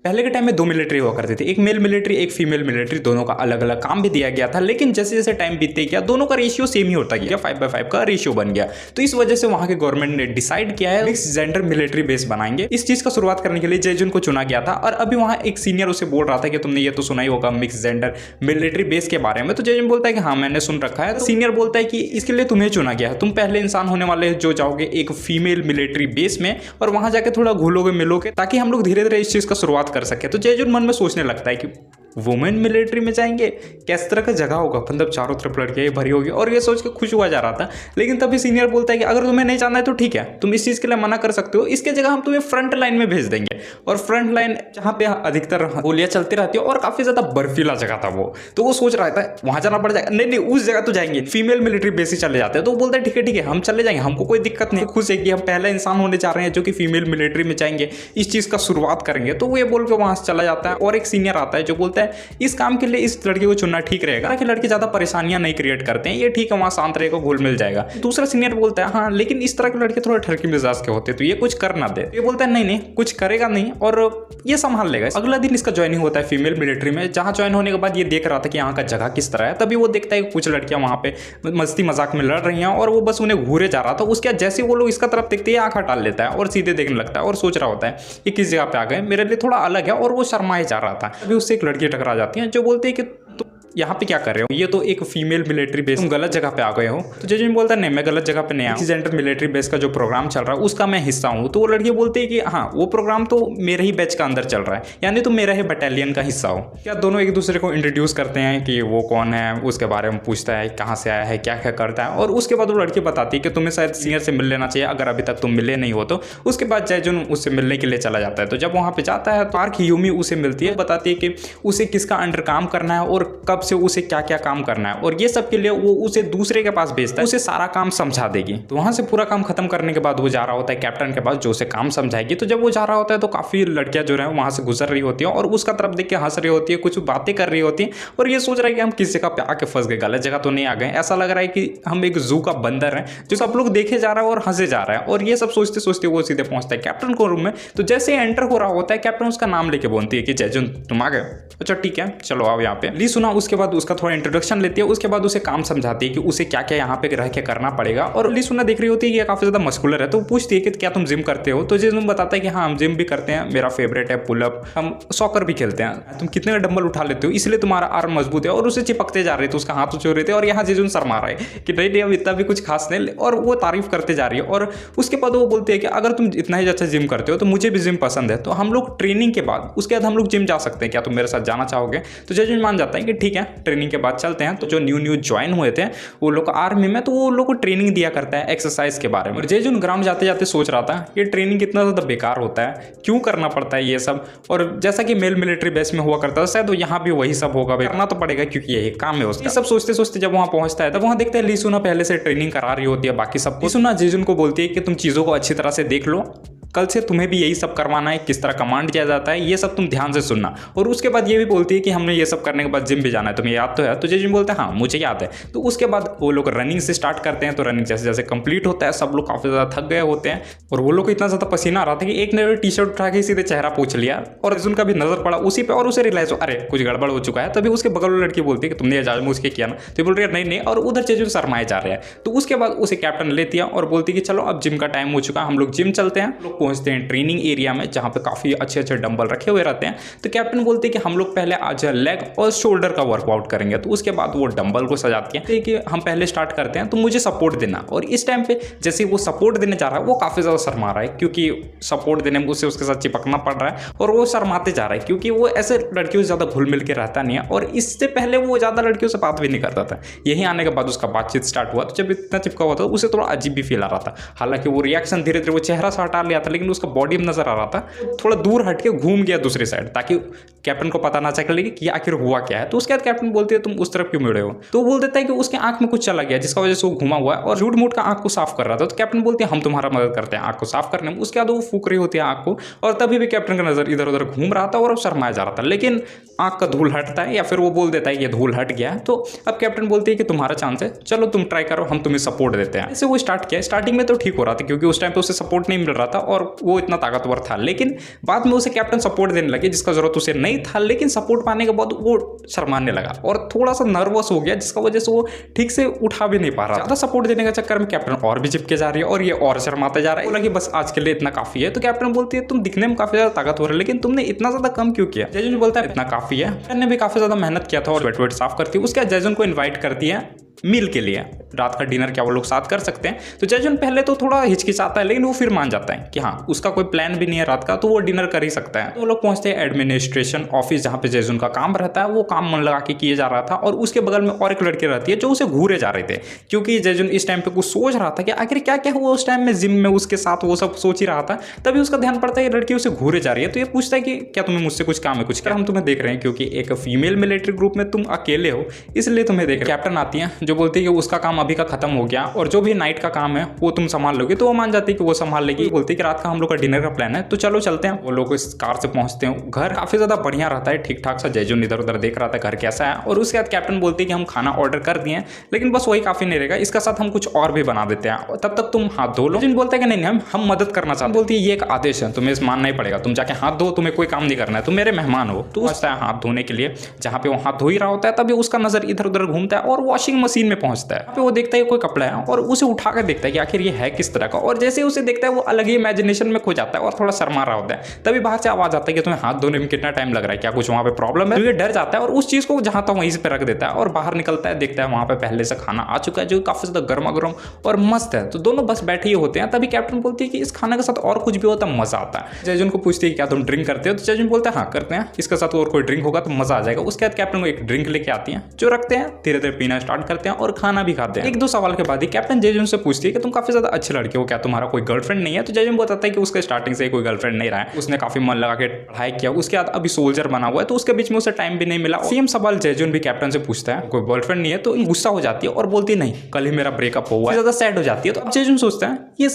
पहले के टाइम में 2 मिलिट्री हुआ करती थी, एक मेल मिलिट्री एक फीमेल मिलिट्री, दोनों का अलग अलग काम भी दिया गया था। लेकिन जैसे जैसे टाइम बीतते गया दोनों का रेशियो सेम ही होता गया, 5/5 का रेशियो बन गया। तो इस वजह से वहां के गवर्नमेंट ने डिसाइड किया है मिक्स जेंडर मिलिट्री बेस बनाएंगे। इस चीज का शुरुआत करने के लिए जयजुन को चुना गया था। और अभी वहां एक सीनियर उसे बोल रहा था कि तुमने ये तो सुना ही होगा मिक्स जेंडर मिलिट्री बेस के बारे में। तो जयजुन बोलता है कि हाँ मैंने सुन रखा है। तो सीनियर बोलता है कि इसके लिए तुम्हें चुना गया है, तुम पहले इंसान होने वाले जो जाओगे एक फीमेल मिलिट्री बेस में और वहां जाके थोड़ा घुलोगे मिलोगे ताकि हम लोग धीरे धीरे इस चीज का शुरुआत कर सके। तो जयजुन मन में सोचने लगता है कि वुमेन मिलिट्री में जाएंगे, किस तरह का जगह होगा, मतलब चारों तरफ लड़कियां भरी होगी, और ये सोच के खुश हुआ जा रहा था। लेकिन तभी सीनियर बोलता है कि अगर तुम्हें नहीं जाना है तो ठीक है, तुम इस चीज के लिए मना कर सकते हो, इसके जगह हम तुम्हें फ्रंट लाइन में भेज देंगे। और फ्रंट लाइन जहां पे अधिकतर गोलियां चलती रहती है और काफी ज्यादा बर्फीला जगह था वो, तो वो सोच रहा था वहां जाना पड़ जाएगा, नहीं उस जगह तो जाएंगे, फीमेल मिलिट्री बेस ही चले जाते हैं। तो वो बोलता है ठीक है हम चले जाएंगे, हमको कोई दिक्कत नहीं, खुश है कि हम पहला इंसान होने जा रहे हैं जो कि फीमेल मिलिट्री में जाएंगे, इस चीज का शुरुआत करेंगे। तो वो ये बोल के वहां से चला जाता है। और एक सीनियर आता है जो बोलता है इस काम के लिए इस लड़के को चुनना ठीक रहेगा कि लड़के ज्यादा परेशानियां नहीं क्रिएट करते हैं, ये ठीक है वहां शांत रहेगा, घुल मिल जाएगा। दूसरा सीनियर बोलता है हाँ लेकिन इस तरह के लड़के थोड़े ठरकी मिजाज के होते तो ये कुछ कर ना दे। ये बोलता है नहीं कुछ करेगा नहीं और ये संभाल लेगा। अगला दिन इसका ज्वाइनिंग होता है फीमेल मिलिट्री में, जहां ज्वाइन होने के बाद ये देख रहा था कि यहाँ का जगह किस तरह है। तभी वो देखता है कि कुछ लड़कियां वहां पे मस्ती मजाक में लड़ रही हैं और वो बस उन्हें घूरे जा रहा था। उसके बाद जैसे वो लोग इसका तरफ देखते हैं आंख हटा लेता है और सीधे देखने लगता है और सोच रहा होता है कि किस जगह पे आ गए, मेरे लिए थोड़ा अलग है, और वो शर्माए जा रहा था। अभी उससे एक लड़की टकरा जाती है जो बोलती है कि यहाँ पे क्या कर रहे हो, ये तो एक फीमेल मिलिट्री बेस, तुम गलत जगह पे आ गए हो। तो जजेन बोलता है नहीं मैं गलत जगह पे नहीं आया, जेंडर मिलिट्री बेस का जो प्रोग्राम चल रहा है उसका मैं हिस्सा हूँ। तो वो लड़की बोलती है कि हाँ वो प्रोग्राम तो मेरे ही बैच का अंदर चल रहा है, यानी तुम मेरा ही बटालियन का हिस्सा हो। क्या दोनों एक दूसरे को इंट्रोड्यूस करते हैं कि वो कौन है, उसके बारे में पूछता है कहाँ से आया है, क्या क्या करता है। और उसके बाद वो लड़की बताती है कि तुम्हें शायद सीनियर से मिल लेना चाहिए अगर अभी तक तुम मिले नहीं हो तो। उसके बाद जयजुन उससे मिलने के लिए चला जाता है। तो जब वहाँ पे जाता है तो पार्क यूमी उसे मिलती है, बताती है कि उसे किसका अंडर काम करना है और कब से उसे क्या क्या काम करना है, और ये सब के लिए वो उसे दूसरे के पास भेजता है, उसे सारा काम समझा देगी। तो वहां से पूरा काम खत्म करने के बाद वो जा रहा होता है कैप्टन के पास जो उसे काम समझाएगी। तो जब वो जा रहा होता है तो काफी लड़कियां जो है वहां से गुजर रही होती है और उसका तरफ देख के हंस रही होती है, कुछ बातें कर रही होती है, और ये सोच रहा है कि हम किस जगह पे आके फंस गए, गलत जगह तो नहीं आ गए। ऐसा लग रहा है कि हम एक जू का बंदर है जो सब लोग देखे जा रहा है और हंसे जा रहा है। और ये सब सोचते सोचते वो सीधे पहुंचता है कैप्टन को रूम में। तो जैसे एंटर हो रहा होता है कैप्टन उसका नाम लेके बोलती है कि जयजुन तुम आ गए, अच्छा ठीक है चलो आओ यहाँ पे। ली सुना उसके बाद उसका थोड़ा इंट्रोडक्शन लेती है, उसके बाद उसे काम समझाती है कि उसे क्या क्या यहाँ पे रह के करना पड़ेगा। और ली सुना देख रही होती है कि काफी ज्यादा मस्कुलर है, तो पूछती है कि क्या तुम जिम करते हो। तो जयजुन बताता है कि हाँ हम जिम भी करते हैं, मेरा फेवरेट है पुलअप, हम सॉकर भी खेलते हैं, तुम कितने डंबल उठा लेते हो इसलिए तुम्हारा आर्म मजबूत है। और उसे चिपकते जा रहे थे, उसका हाथ उछल रहे थे, और यहाँ जयजुन शर्मा रहा है कि नहीं अब इतना भी कुछ खास नहीं, और वो तारीफ करते जा रही है। और उसके बाद वो बोलती है कि अगर तुम इतना ही अच्छा जिम करते हो तो मुझे भी जिम पसंद है, तो हम लोग ट्रेनिंग के बाद उसके बाद हम लोग जिम जा सकते हैं, क्या तुम मेरे साथ जाना चाहोगे। तो जयजुन मान जाता है कि ठीक है ट्रेनिंग के बाद चलते हैं। तो जो न्यू ज्वाइन हुए थे वो लोग आर्मी में, तो वो लोग को ट्रेनिंग दिया करता है एक्सरसाइज के बारे में। और जयजुन ग्राउंड जाते जाते सोच रहा था ये ट्रेनिंग कितना ज्यादा बेकार होता है, क्यों करना पड़ता है ये सब। और जैसा कि मेल मिलिट्री बेस में हुआ करता था शायद यहाँ भी वही सब होगा, करना तो पड़ेगा क्योंकि यही काम है उसका। ये सब सोचते सोचते जब वहाँ पहुंचता है तब वहाँ देखते हैं ली सुना पहले से ट्रेनिंग करा रही होती है बाकी सबको। ली सुना जयजुन को बोलती है कि तुम चीजों को अच्छी तरह से देख लो, कल से तुम्हें भी यही सब करवाना है, किस तरह कमांड किया जाता है ये सब तुम ध्यान से सुनना। और उसके बाद ये भी बोलती है कि हमने ये सब करने के बाद जिम भी जाना है, तुम्हें याद तो है। तो जयजुन बोलता है हाँ मुझे याद है। तो उसके बाद वो लोग रनिंग से स्टार्ट करते हैं। तो रनिंग जैसे जैसे कंप्लीट होता है सब लोग काफी ज्यादा थक गए होते हैं, और वो लोग को इतना ज्यादा पसीना आ रहा था कि एक ने टी शर्ट उठा के सीधे चेहरा पोंछ लिया, और जयजुन का भी नजर पड़ा उसी पे, और उसे रियलाइज हो अरे कुछ गड़बड़ हो चुका है। तभी उसके बगल वाली लड़की बोलती है कि तुमने एजाज में उसके किया ना। तो बोल रही है नहीं, और उधर जयजुन शर्माए जा रहे हैं। तो उसके बाद उसे कैप्टन लेती है और बोलती है कि चलो अब जिम का टाइम हो चुका है, हम लोग जिम चलते हैं। लोग पहुंचते हैं ट्रेनिंग एरिया में जहां पे काफी अच्छे अच्छे डंबल रखे हुए रहते हैं। तो कैप्टन बोलते हैं कि हम लोग पहले आज लेग और शोल्डर का वर्कआउट करेंगे। तो उसके बाद वो डंबल को सजाती है कि हम पहले स्टार्ट करते हैं तो मुझे सपोर्ट देना। और इस टाइम पे जैसे वो सपोर्ट देने जा रहा है वो काफी ज्यादा शर्मा रहा है, क्योंकि सपोर्ट देने में उसे उसके साथ चिपकना पड़ रहा है, और वो शर्माते जा रहा है क्योंकि वो ऐसे लड़कियों से ज्यादा घुल मिल के रहता नहीं है, और इससे पहले वो ज्यादा लड़कियों से बात भी नहीं करता था। यही आने के बाद उसका बातचीत स्टार्ट हुआ, तो जब इतना चिपका हुआ था उसे थोड़ा अजीब भी फील आ रहा था। हालांकि वो रिएक्शन धीरे धीरे वो चेहरा से हटा लिया था, लेकिन उसका बॉडी में नजर आ रहा था। थोड़ा दूर हटके घूम गया दूसरी साइड ताकि कैप्टन को पता ना चले कि आखिर हुआ क्या है। तो उसके बाद कैप्टन बोलती है तुम उस तरफ क्यों मुड़े हो, तो बोल देता है कि उसके आंख में कुछ चला गया जिसका वजह से वो घुमा हुआ है और झूठ मूठ का आंख को साफ कर रहा था। तो कैप्टन बोलती है हम तुम्हारा मदद करते हैं आंख को साफ करने में। उसके बाद वो फूक रही होती है आंख को और तभी भी कैप्टन का नजर इधर उधर घूम रहा था और शर्माया जा रहा था, लेकिन आंख का धूल हटता है या फिर वो बोल देता है ये धूल हट गया है। तो अब कैप्टन बोलती है कि तुम्हारा चांस है, चलो तुम ट्राई करो, हम तुम्हें सपोर्ट देते हैं। ऐसे वो स्टार्ट किया। स्टार्टिंग में तो ठीक हो रहा था क्योंकि उस टाइम पे उसे सपोर्ट नहीं मिल रहा था और वो इतना ताकतवर था, लेकिन बाद में उसे कैप्टन सपोर्ट देने लगे जिसका जरूरत उसे नहीं था। लेकिन सपोर्ट पाने के बाद वो शर्माने लगा और थोड़ा सा नर्वस हो गया जिसका वजह से वो ठीक से उठा भी नहीं पा रहा। ज्यादा सपोर्ट देने के चक्कर में कैप्टन और भी चिपके जा रही है और ये और शर्माते जा रहा है। बोला कि बस आज के लिए इतना काफी है। तो कैप्टन बोलती है तुम दिखने में काफी ज्यादा ताकतवर है लेकिन तुमने इतना ज्यादा कम क्यों किया। जैजुन बोलता है इतना काफी है, मैंने भी काफी ज्यादा मेहनत किया था और वेट वेट साफ करती है। उसके बाद जैजुन को इन्वाइट करती है मील के लिए, रात का डिनर क्या वो लोग साथ कर सकते हैं। तो जैजुन पहले तो थोड़ा हिचकिचाता है लेकिन वो फिर मान जाता है कि हाँ उसका कोई प्लान भी नहीं है रात का, तो वो डिनर कर ही सकता है। तो वो लोग पहुंचते हैं एडमिनिस्ट्रेशन ऑफिस जहाँ पे जैजुन का काम रहता है। वो काम मन लगा के किए जा रहा था और उसके बगल में और एक लड़की रहती है जो उसे घूरे जा रहे थे क्योंकि जैजुन इस टाइम पे कुछ सोच रहा था कि आखिर क्या क्या हुआ उस टाइम में जिम में उसके साथ, वो सब सोच ही रहा था। तभी उसका ध्यान पड़ता है ये लड़की उसे घूरे जा रही है। तो ये पूछता है कि क्या तुम्हें मुझसे कुछ काम है, कुछ क्या हम तुम्हें देख रहे हैं क्योंकि एक फीमेल मिलिट्री ग्रुप में तुम अकेले हो इसलिए तुम्हें देख रहे हैं। कैप्टन आती है जो बोलती है कि उसका काम अभी का खत्म हो गया और जो भी नाइट का काम है वो तुम संभाल लोगे। तो वो मान जाती है कि वो संभाल लेगी। बोलती है कि रात का हम लोग का डिनर का प्लान है तो चलो चलते हैं। वो लोग इस कार से पहुंचते हैं। घर काफी ज्यादा बढ़िया रहता है, ठीक ठाक सा। जैजुन इधर उधर देख रहा था घर कैसा है और उसके बाद कैप्टन बोलती है कि हम खाना ऑर्डर कर दिए लेकिन बस वही काफी नहीं रहेगा, इसका साथ हम कुछ और भी बना देते हैं, तब तक तुम हाथ धो लो। जैजुन बोलता है कि नहीं हम मदद करना चाहते हैं। बोलती है ये एक आदेश है, तुम्हें मानना ही पड़ेगा, तुम जाके हाथ धो, तुम्हें कोई काम नहीं करना है, तुम मेरे मेहमान हो। तो पहुंचता है हाथ धोने के लिए जहाँ पे वो हाथ धो ही रहा होता है। तभी उसका नजर इधर उधर घूमता है और वॉशिंग मशीन में पहुंचता है। वो देखता है कोई कपड़ा है और उसे उठा कर देखता है कि आखिर ये है किस तरह का। और जैसे उसे देखता है वो अलग ही इमेजिनेशन में खो जाता है और थोड़ा शर्मा रहा होता है। तभी बाहर से आवाज आता है कि तुम्हें हाथ धोने में कितना टाइम लग रहा है, क्या कुछ वहां पे प्रॉब्लम है। तो ये डर जाता है और उस चीज को जहां तक वहीं पे रख देता है और बाहर निकलता है। देखता है वहां पे पहले से खाना आ चुका है जो काफी ज्यादा गर्मा गर्म और मस्त है। तो दोनों बस बैठे ही होते हैं। तभी कैप्टन बोलती है कि इस खाने के साथ और कुछ भी होता मजा आता है। जैजुन को पूछती है क्या तुम ड्रिंक करते हो, तो जैजुन बोलता है हाँ करते हैं, इसके साथ और कोई ड्रिंक होगा तो मजा आ जाएगा। उसके बाद कैप्टन को एक ड्रिंक लेके आती है जो रखते हैं, धीरे धीरे पीना स्टार्ट करते हैं और खाना भी खाते हैं। एक दो सवाल के बाद ही कैप्टन जैजुन से पूछती है कि तुम काफी ज्यादा अच्छी लड़की हो, क्या तुम्हारा कोई गर्लफ्रेंड नहीं है। तो जैजुन बताता है कि उसका स्टार्टिंग से कोई गर्लफ्रेंड नहीं रहा है, उसने काफी मन लगा के पढ़ाई किया, उसके बाद अभी सोल्जर बना हुआ है तो उसके बीच में उसे टाइम भी नहीं मिला। सेम सवाल जैजुन भी कैप्टन से पूछता है, कोई गर्लफ्रेंड नहीं है। तो गुस्सा हो जाती है और बोलती है नहीं कल ही मेरा ब्रेकअप हुआ है, ज्यादा सैड हो जाती है। तो अब जैजुन सोचता है ये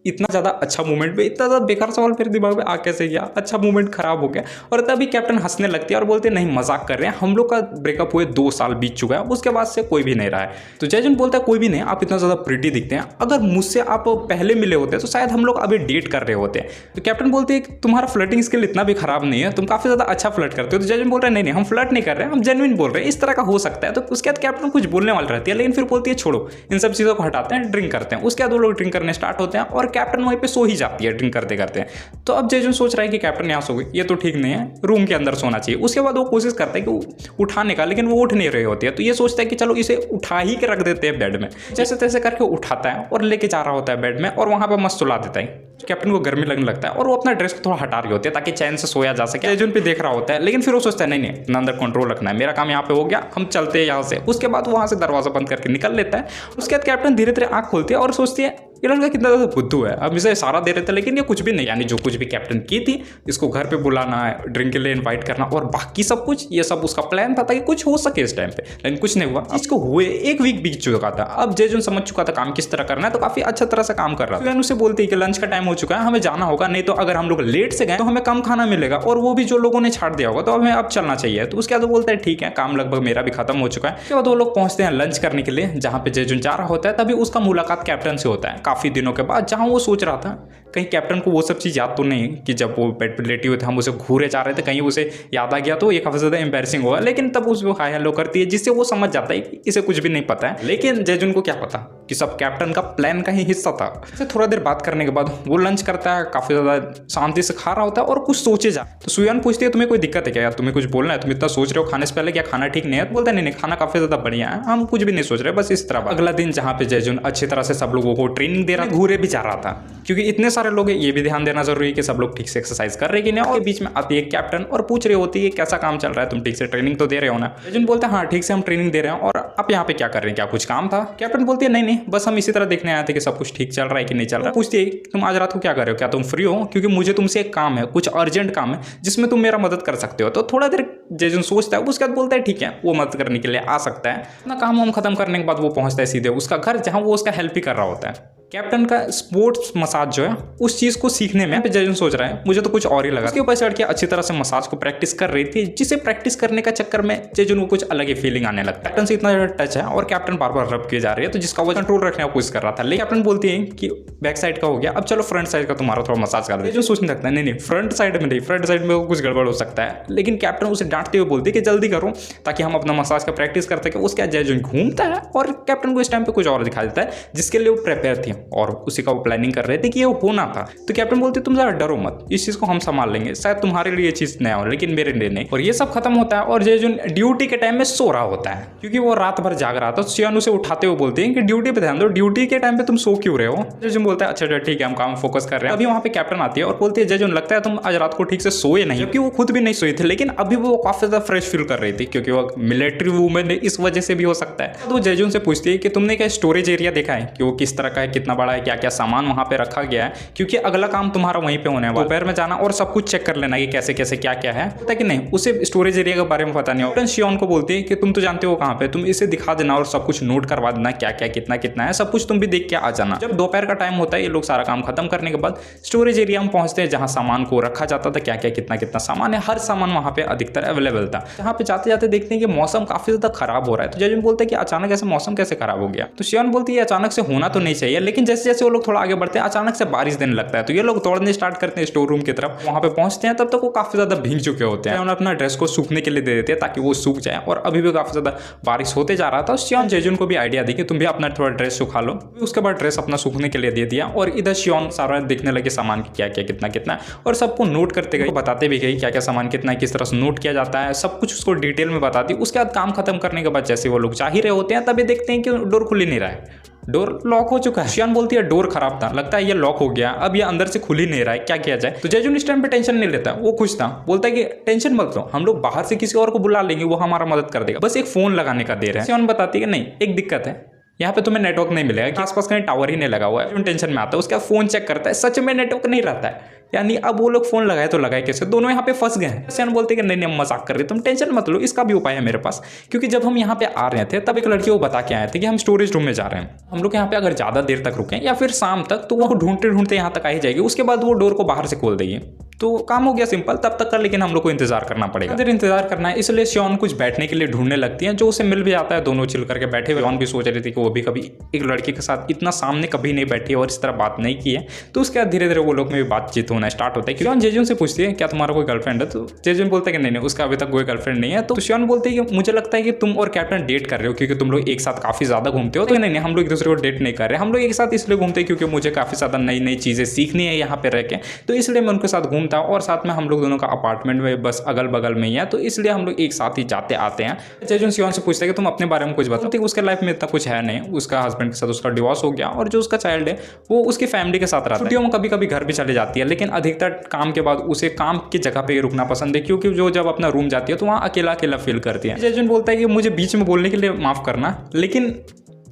इतना ज़्यादा अच्छा मूवमेंट पे इतना ज़्यादा बेकार सवाल फिर दिमाग में आ कैसे गया, अच्छा मूवमेंट खराब हो गया। और तभी कैप्टन हंसने लगती है और बोलते नहीं मजाक कर रहे हैं, हम लोग का ब्रेकअप हुए 2 साल बीत चुका है, उसके बाद से कोई भी नहीं रहा है। तो जैजुन बोलता है कोई भी नहीं, आप इतना ज़्यादा प्रिटी दिखते हैं, अगर मुझसे आप पहले मिले होते तो शायद हम लोग अभी डेट कर रहे होते। तो कैप्टन बोलते हैं तुम्हारा फ्लर्टिंग स्किल इतना भी खराब नहीं है, तुम काफ़ी ज़्यादा अच्छा फ्लर्ट करते हो। तो जैजुन बोल रहे हैं नहीं हम फ्लर्ट नहीं कर रहे हैं, हम जेन्युइन बोल रहे हैं, इस तरह का हो सकता है। तो उसके बाद कैप्टन कुछ बोलने वाली रहती है लेकिन फिर बोलती है छोड़ो इन सब चीज़ों को हटाते हैं, ड्रिंक करते हैं। उसके बाद वो लोग ड्रिंक करने स्टार्ट होते हैं और कैप्टन वहीं पे सो ही जाती है ड्रिंक करते करते। तो अब जैजुन सोच रहा है कि कैप्टन यहाँ सो गई, ये तो ठीक नहीं है, रूम के अंदर सोना चाहिए। उसके बाद वो कोशिश करता है कि उठाने का, लेकिन वो उठ नहीं रही होती है। तो ये सोचता है कि चलो इसे उठा ही के रख देते हैं बेड में। जैसे तैसे करके उठाता है और लेके जा रहा होता है बेड में और वहां पर मस्त सुला देता है। कैप्टन को गर्मी लगने लगता है और वो अपना ड्रेस को थोड़ा हटा रही होती है ताकि चैन से सोया जा सके। जैजुन पे देख रहा होता है लेकिन फिर वो सोचता है नहीं अपना अंदर कंट्रोल रखना है, मेरा काम यहाँ पे हो गया, हम चलते हैं यहाँ से। उसके बाद वहां से दरवाजा बंद करके निकल लेता है। उसके बाद कैप्टन धीरे धीरे आंख खोलती है और सोचती है ये लड़का कितना ज़्यादा बुद्धू है, अब इसे इशारा दे रहे थे लेकिन ये कुछ भी नहीं, यानी जो कुछ भी कैप्टन की थी इसको घर पे बुलाना है, ड्रिंक के लिए इनवाइट करना और बाकी सब कुछ, ये सब उसका प्लान था ताकि कुछ हो सके इस टाइम पे, लेकिन कुछ नहीं हुआ। इसको हुए 1 वीक बीत चुका था। अब जैजुन समझ चुका था काम किस तरह करना है तो काफी अच्छा तरह से काम कर रहा था। उसे बोलती है कि लंच का टाइम हो चुका है, हमें जाना होगा, नहीं तो अगर हम लोग लेट से गए तो हमें कम खाना मिलेगा और वो भी जो लोगों ने छाड़ दिया होगा, तो हमें अब चलना चाहिए। तो उसके बाद बोलता है ठीक है, काम लगभग मेरा भी खत्म हो चुका है। उसके बाद वो लोग पहुंचते हैं लंच करने के लिए जहाँ पे जैजुन जा रहा होता है। तभी उसका मुलाकात कैप्टन से होता है काफी दिनों के बाद, जहाँ वो सोच रहा था कहीं कैप्टन को वो सब चीज़ याद तो नहीं कि जब वो बेड पे लेटे हुए थे हम उसे घूरे जा रहे थे, कहीं उसे याद आ गया तो ये काफ़ी ज़्यादा एम्बैरसिंग होगा। लेकिन तब उसको हाय हेलो करती है जिससे वो समझ जाता है कि इसे कुछ भी नहीं पता है। लेकिन जैजुन को क्या पता कि सब कैप्टन का प्लान का ही हिस्सा था। इसे थोड़ा देर बात करने के बाद वो लंच करता है, काफ़ी ज़्यादा शांति से खा रहा होता है और कुछ सोचे जा। तो सुयान पूछती है तुम्हें कोई दिक्कत है क्या यार, तुम्हें कुछ बोलना है, तुम इतना सोच रहे हो खाने से पहले, क्या खाना ठीक नहीं है? तो बोलता है नहीं खाना काफ़ी ज़्यादा बढ़िया है, हम कुछ भी नहीं सोच रहे, बस इस तरह। अगला दिन जहाँ पे जैजुन अच्छी तरह से सब लोगों को ट्रेनिंग दे रहा, घूरे भी जा रहा था क्योंकि इतने सारे लोग हैं, ये भी ध्यान देना जरूरी है कि सब लोग ठीक से एक्सरसाइज कर रहे हैं कि नहीं। और बीच में आती है कैप्टन और पूछ रही होती है कैसा काम चल रहा है, तुम ठीक से ट्रेनिंग तो दे रहे हो ना? जैजुन बोलते हैं हाँ ठीक से हम ट्रेनिंग दे रहे हैं। और आप यहाँ पे क्या कर रहे हैं, क्या कुछ काम था? कैप्टन बोलती है नहीं बस हम इसी तरह देखने आए थे कि सब कुछ ठीक चल रहा है कि नहीं चल रहा। पूछती है तुम आज रात को क्या कर रहे हो, क्या तुम फ्री हो, क्योंकि मुझे तुमसे एक काम है, कुछ अर्जेंट काम है जिसमें तुम मेरा मदद कर सकते हो। तो थोड़ा देर जेजुन सोचता है, उसके बाद बोलता है ठीक है, वो मदद करने के लिए आ सकता है। अपना काम हम खत्म करने के बाद वो पहुंचता है सीधे उसका घर, जहां वो उसका हेल्प ही कर रहा होता है। कैप्टन का स्पोर्ट्स मसाज जो है उस चीज को सीखने में जेजुन सोच रहा है, मुझे तो कुछ और ही लगा। उसके ऊपर से लड़की अच्छी तरह से मसाज को प्रैक्टिस कर रही थी, जिसे प्रैक्टिस करने का चक्कर में जेजुन को कुछ अलग ही फीलिंग आने लगता है। कैप्टन से इतना ज्यादा टच है और कैप्टन बार बार रब किए जा रही है, तो जिसका वो कंट्रोल रखने की कोशिश कर रहा था। लेकिन कैप्टन बोलती है कि बैक साइड का हो गया, अब चलो फ्रंट साइड का तुम्हारा थोड़ा मसाज कर दे। जेजुन सोचने लगता है नहीं फ्रंट साइड में नहीं, फ्रंट साइड में कुछ गड़बड़ हो सकता है। लेकिन कैप्टन उसे डांटते हुए बोलती है कि जल्दी करो ताकि हम अपना मसाज का प्रैक्टिस कर सके। उसके बाद जेजुन घूमता है और कैप्टन को इस टाइम पे कुछ और दिखा देता है जिसके लिए वो प्रिपेयर थी और उसी का प्लानिंग कर रहे थे कि ये होना था। तो कैप्टन बोलते तुम जरा डरो मत, इस चीज को हम संभाल लेंगे, शायद तुम्हारे लिए ये चीज नया हो लेकिन मेरे लिए नहीं। और ये सब खत्म होता है और जेजुन ड्यूटी के टाइम में सो रहा होता है क्योंकि वो रात भर जाग रहा था। सियोन उसे उठाते हुए बोलते हैं कि ड्यूटी पे ध्यान दो, ड्यूटी के टाइम पे तुम सो क्यों रहे हो। जेजुन बोलता है अच्छा ठीक है, हम काम फोकस कर रहे हैं। अभी वहां पे कैप्टन आती है और बोलती है जेजुन लगता है तुम आज रात को ठीक से सोए नहीं, जबकि वो खुद भी नहीं सोई थी, लेकिन अभी वो काफी ज्यादा फ्रेश फील कर रही थी क्योंकि वो मिलिट्री वूमेन है, इस वजह से भी हो सकता है। तो वो जेजुन से पूछती है कि तुमने क्या स्टोरेज एरिया देखा है कि वो किस तरह का है, कितना बड़ा है, क्या क्या सामान वहां पे रखा गया है, क्योंकि अगला काम तुम्हारा वहीं पे होने वाला है। दोपहर में जाना और सब कुछ चेक कर लेना कि कैसे कैसे क्या क्या है, पता कि नहीं उसे स्टोरेज एरिया के बारे में पता नहीं होता। शियोन को बोलती है कि तुम तो जानते हो कहाँ पे, तुम इसे दिखा देना और सब कुछ नोट करवा देना, क्या क्या कितना कितना है, सब कुछ तुम भी देख के आ जाना। जब दोपहर का टाइम होता है, ये लोग सारा काम खत्म करने के बाद स्टोरेज एरिया में पहुंचते हैं जहां सामान को रखा जाता था, क्या क्या कितना कितना सामान है, हर सामान वहां पे अधिकतर अवेलेबल था। जहां पे जाते जाते देखते हैं कि मौसम काफी ज्यादा खराब हो रहा है। तो जेजुन बोलते हैं कि अचानक ऐसे मौसम कैसे खराब हो गया। तो शियोन बोलती है अचानक से होना तो नहीं चाहिए, लेकिन जैसे जैसे वो लोग थोड़ा आगे बढ़ते हैं अचानक से बारिश देने लगता है। तो ये लोग दौड़ने स्टार्ट करते हैं स्टोर रूम की तरफ। वहां पे पहुंचते हैं तब तक वो काफी ज्यादा भीग चुके होते हैं। उन्हें अपना ड्रेस को सूखने के लिए दे देते हैं ताकि वो सूख जाए, और अभी भी काफी ज्यादा बारिश होते जा रहा था। शियोन जेजुन को भी आइडिया दी कि तुम भी अपना थोड़ा ड्रेस सुखा लो। उसके बाद ड्रेस अपना सूखने के लिए दे दिया और इधर शियोन सारा देखने लगे सामान क्या क्या कितना कितना, और सबको नोट करते गए, बताते भी गई क्या क्या सामान कितना किस तरह से नोट किया जाता है, सब कुछ उसको डिटेल में बताती। उसके बाद काम खत्म करने के बाद जैसे वो लोग जा ही रहे होते हैं तभी देखते हैं कि डोर खुल ही नहीं रहा है, डोर लॉक हो चुका है। शियोन बोलती है डोर खराब था, लगता है ये लॉक हो गया, अब ये अंदर से खुल ही नहीं रहा है, क्या किया जाए। तो जेजुन इस टाइम पे टेंशन नहीं लेता, वो खुश था, बोलता है कि टेंशन मत लो, हम लोग बाहर से किसी और को बुला लेंगे, वो हमारा मदद कर देगा, बस एक फोन लगाने का देर है। शियोन बताती है कि नहीं एक दिक्कत है, यहाँ पे तुम्हें नेटवर्क नहीं मिलेगा, कि आसपास कहीं टावर ही नहीं लगा हुआ है। टेंशन में आता है, उसका फोन चेक करता है, सच में नेटवर्क नहीं रहता है। यानी अब वो लोग फोन लगाए तो लगाए कैसे, दोनों यहाँ पे फंस गए हैं। शियोन बोलते हैं कि नहीं मजाक कर रहे, तुम टेंशन मत लो, इसका भी उपाय है मेरे पास। क्योंकि जब हम यहाँ पे आ रहे थे तब एक लड़की वो बता के आए थे कि हम स्टोरेज रूम में जा रहे हैं, हम लोग यहाँ पे अगर ज्यादा देर तक रुकें या फिर शाम तक तो वो ढूंढते ढूंढते यहाँ तक आ ही जाएगी, उसके बाद वो डोर को बाहर से खोल देगी। तो काम हो गया सिंपल तब तक का, लेकिन हम लोग को इंतजार करना पड़ेगा, देर इंतजार करना है। इसलिए शियोन कुछ बैठने के लिए ढूंढने लगती है, जो उसे मिल भी जाता है, दोनों चिल करके बैठे हुए। शियोन भी सोच रही थी कि वो भी कभी एक लड़की के साथ इतना सामने कभी नहीं बैठी और इस तरह बात नहीं की है। तो उसके बाद धीरे धीरे वो लोग में भी बातचीत होना स्टार्ट होता है। शियोन जेजुन से पूछती है क्या तुम्हारा कोई गर्लफ्रेंड है, तो जेजुन बोलता है कि नहीं उसका अभी तक कोई गर्लफ्रेंड नहीं है। तो शियोन बोलते हैं कि मुझे लगता है कि तुम और कैप्टन डेट कर रहे हो क्योंकि तुम लोग एक साथ काफी ज्यादा घूमते हो। तो नहीं हम लोग एक दूसरे को डेट नहीं कर रहे, हम लोग एक साथ इसलिए घूमते हैं क्योंकि मुझे काफी ज्यादा नई नई चीजें सीखनी है यहाँ पे रह के, तो इसलिए मैं उनके साथ घूमता हूँ, और साथ में हम लोग दोनों का अपार्टमेंट में बस अगल बगल में ही है, तो इसलिए हम लोग एक साथ ही जाते आते हैं। जेजुन शियोन से पूछते हैं कि तुम अपने बारे में कुछ बताओ। उसके लाइफ में इतना कुछ है नहीं, उसका हस्बैंड के साथ उसका डिवोर्स हो गया और जो उसका चाइल्ड है वो उसकी फैमिली के साथ रहता है। छुट्टियों में कभी कभी घर भी चले जाती है, लेकिन अधिकतर काम के बाद उसे काम की जगह पे रुकना पसंद है, क्योंकि जो जब अपना रूम जाती है तो वहाँ अकेला अकेला फील करती है। जेजुन बोलता है कि मुझे बीच में बोलने के लिए माफ करना, लेकिन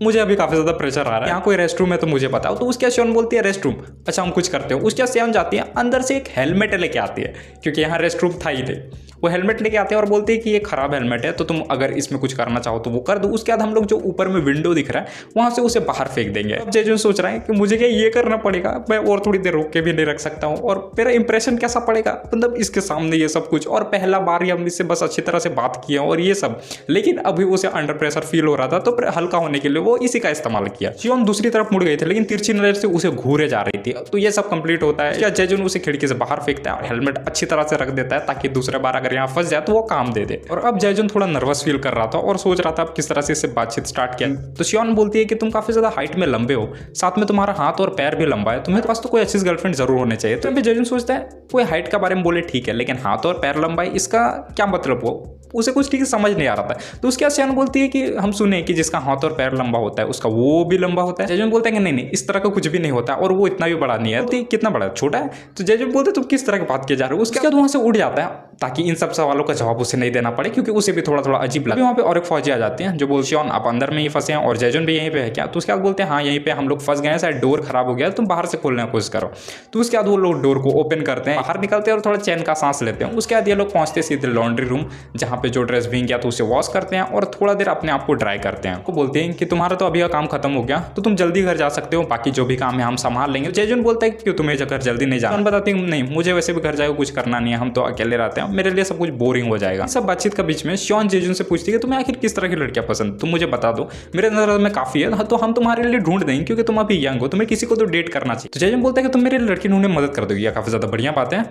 मुझे अभी काफी ज्यादा प्रेशर आ रहा है, यहाँ कोई रेस्ट रूम है तो मुझे बताओ। तो उसके शियोन बोलती है रेस्ट रूम, अच्छा हम कुछ करते हो। उसके शियोन जाती है अंदर से एक हेलमेट लेके आती है, क्योंकि यहाँ रेस्ट रूम था ही नहीं, वो हेलमेट लेके आते हैं और बोलते हैं कि ये खराब हेलमेट है, तो तुम अगर इसमें कुछ करना चाहो तो वो कर दो। उसके बाद हम लोग जो ऊपर में विंडो दिख रहा है वहां से उसे बाहर फेंक देंगे। अब जेजुन सोच रहा है कि मुझे क्या ये करना पड़ेगा, मैं और थोड़ी देर रोक के भी नहीं रख सकता हूँ, और मेरा इंप्रेशन कैसा पड़ेगा, मतलब इसके सामने ये सब कुछ, और पहला बार ही हम इससे बस अच्छी तरह से बात किया और ये सब, लेकिन अभी उसे अंडर प्रेशर फील हो रहा था, तो हल्का होने के लिए वो इसी का इस्तेमाल किया। शियोन दूसरी तरफ मुड़ गई थी, लेकिन तिरछी नजर से उसे घूरे जा रही थी। तो ये सब कंप्लीट होता है, या जेजुन उसे खिड़की से बाहर फेंकता है और हेलमेट अच्छी तरह से रख देता है ताकि दूसरे बार अगर यहाँ फंस जाए तो वो काम दे दे। और अब जेजुन थोड़ा नर्वस फील कर रहा था और सोच रहा था अब किस तरह से इससे बातचीत स्टार्ट किया। तो शियोन बोलती है कि तुम काफी ज्यादा हाइट में लंबे हो, साथ में तुम्हारा हाथ और पैर भी लंबा है, तुम्हें पास तो कोई अच्छी गर्लफ्रेंड जरूर होने चाहिए। तो जेजुन सोचता है कोई हाइट के बारे में बोले ठीक है, लेकिन हाथ और पैर लंबा है इसका क्या मतलब, उसे कुछ ठीक से समझ नहीं आ रहा था। तो उसके बाद शियोन बोलती है कि हम सुने कि जिसका हाथ और पैर लंबा होता है उसका वो भी लंबा होता है। जयजून बोलता है कि नहीं इस तरह का कुछ भी नहीं होता और वो इतना भी बड़ा नहीं है। तो कितना बड़ा है, छोटा है। तो जयजून बोलते तुम किस तरह की बात किए जा रहे हो। उसके बाद वहां से उड़ जाता है ताकि इन सब सवालों का जवाब उसे नहीं देना पड़े, क्योंकि उसे भी थोड़ा थोड़ा अजीब लगा। वहाँ पे और एक फौजी आ जाते हैं जो बोलते शियोन आप अंदर में ही फंसे हैं और जयजून भी यहीं पे है क्या। तो उसके बाद बोलते हैं हाँ यहीं पे हम लोग फंस गए हैं, शायद डोर खराब हो गया, तुम बाहर से खोलने की कोशिश करो। तो उसके बाद वो लोग डोर को ओपन करते हैं, बाहर निकलते हैं और थोड़ा चैन का सांस लेते हैं। उसके बाद ये लोग पहुंचते सीधे लॉन्ड्री रूम, जहाँ पे जो ड्रेस भीग गया तो उसे वॉश करते हैं और थोड़ा देर अपने आप को ड्राई करते हैं। वो बोलते हैं कि तुम्हारा तो अभी का काम खत्म हो गया तो तुम जल्दी घर जा सकते हो, बाकी जो भी काम है हम संभाल लेंगे। जयजून बोलता है कि तुम्हें घर जल्दी नहीं जाना। बताती हूँ नहीं मुझे वैसे भी घर जाकर कुछ करना नहीं है, हम तो अकेले रहते हैं, मेरे लिए सब कुछ बोरिंग हो जाएगा। सब बातचीत के बीच में शियोन जयजून से पूछती है कि तुम्हें आखिर किस तरह की लड़कियां पसंद, तुम मुझे बता दो, मेरे नजर में काफी है तो हम तुम्हारे लिए ढूंढ देंगे, क्योंकि तुम अभी यंग हो, तुम्हें किसी को तो डेट करना चाहिए। तो जयजून बोलता है कि तुम मेरे लड़की ढूंढने में मदद कर दोगी, या काफी ज्यादा बढ़िया बात है।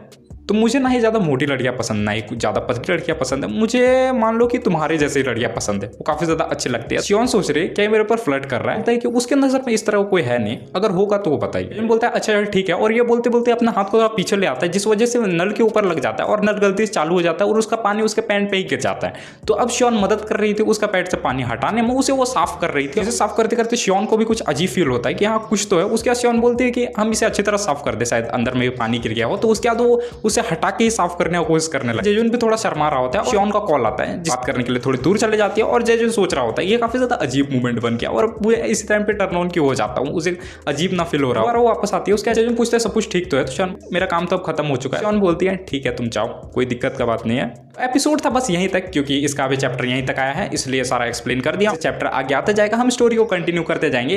तो मुझे ना ही ज़्यादा मोटी लड़कियां पसंद, ना ही कुछ ज़्यादा पतली लड़कियां पसंद है, मुझे मान लो कि तुम्हारे जैसी लड़कियां पसंद है, वो काफ़ी ज़्यादा अच्छी लगती है। शियोन सोच रही है क्या मेरे ऊपर फ्लर्ट कर रहा है कि उसके नज़र में इस तरह कोई है नहीं, अगर होगा तो वो बताइए। बोलता है अच्छा ठीक है, और ये बोलते बोलते अपना हाथ को पीछे ले आता है, जिस वजह से नल के ऊपर लग जाता है और नल गलती से चालू हो जाता है और उसका पानी उसके पैंट पे ही गिर जाता है। तो अब शियोन मदद कर रही थी उसका पैंट से पानी हटाने में, उसे वो साफ कर रही थी। उसे साफ करते करते शियोन को भी कुछ अजीब फील होता है कि हाँ कुछ तो है। उसके बाद शियोन बोलती है कि हम इसे अच्छी तरह साफ कर दे, शायद अंदर में भी पानी गिर गया हो। तो उसके बाद वो उसे हटा के ही साफ करने की कोशिश करने लगा। जयजून भी थोड़ा शर्मा रहा होता है, शियोन का कॉल आता है बात करने के लिए, थोड़ी दूर चले जाती है और जयजून सोच रहा होता है ये काफी ज्यादा अजीब मूवमेंट बन गया और वो इसी टाइम पे टर्न ऑन क्यों हो जाता हूँ, उसे अजीब ना फील हो रहा है। वो वापस आती है, उसके जयजून पूछता है सब कुछ ठीक तो है। तो शियोन मेरा काम तो अब खत्म हो चुका है। शियोन बोलती है ठीक है तुम जाओ, कोई दिक्कत का बात नहीं है। एपिसोड था बस यहीं तक, क्योंकि इसका भी चैप्टर यहीं तक आया है इसलिए सारा एक्सप्लेन कर दिया। चैप्टर आगे आता जाएगा, हम स्टोरी को कंटिन्यू करते जाएंगे।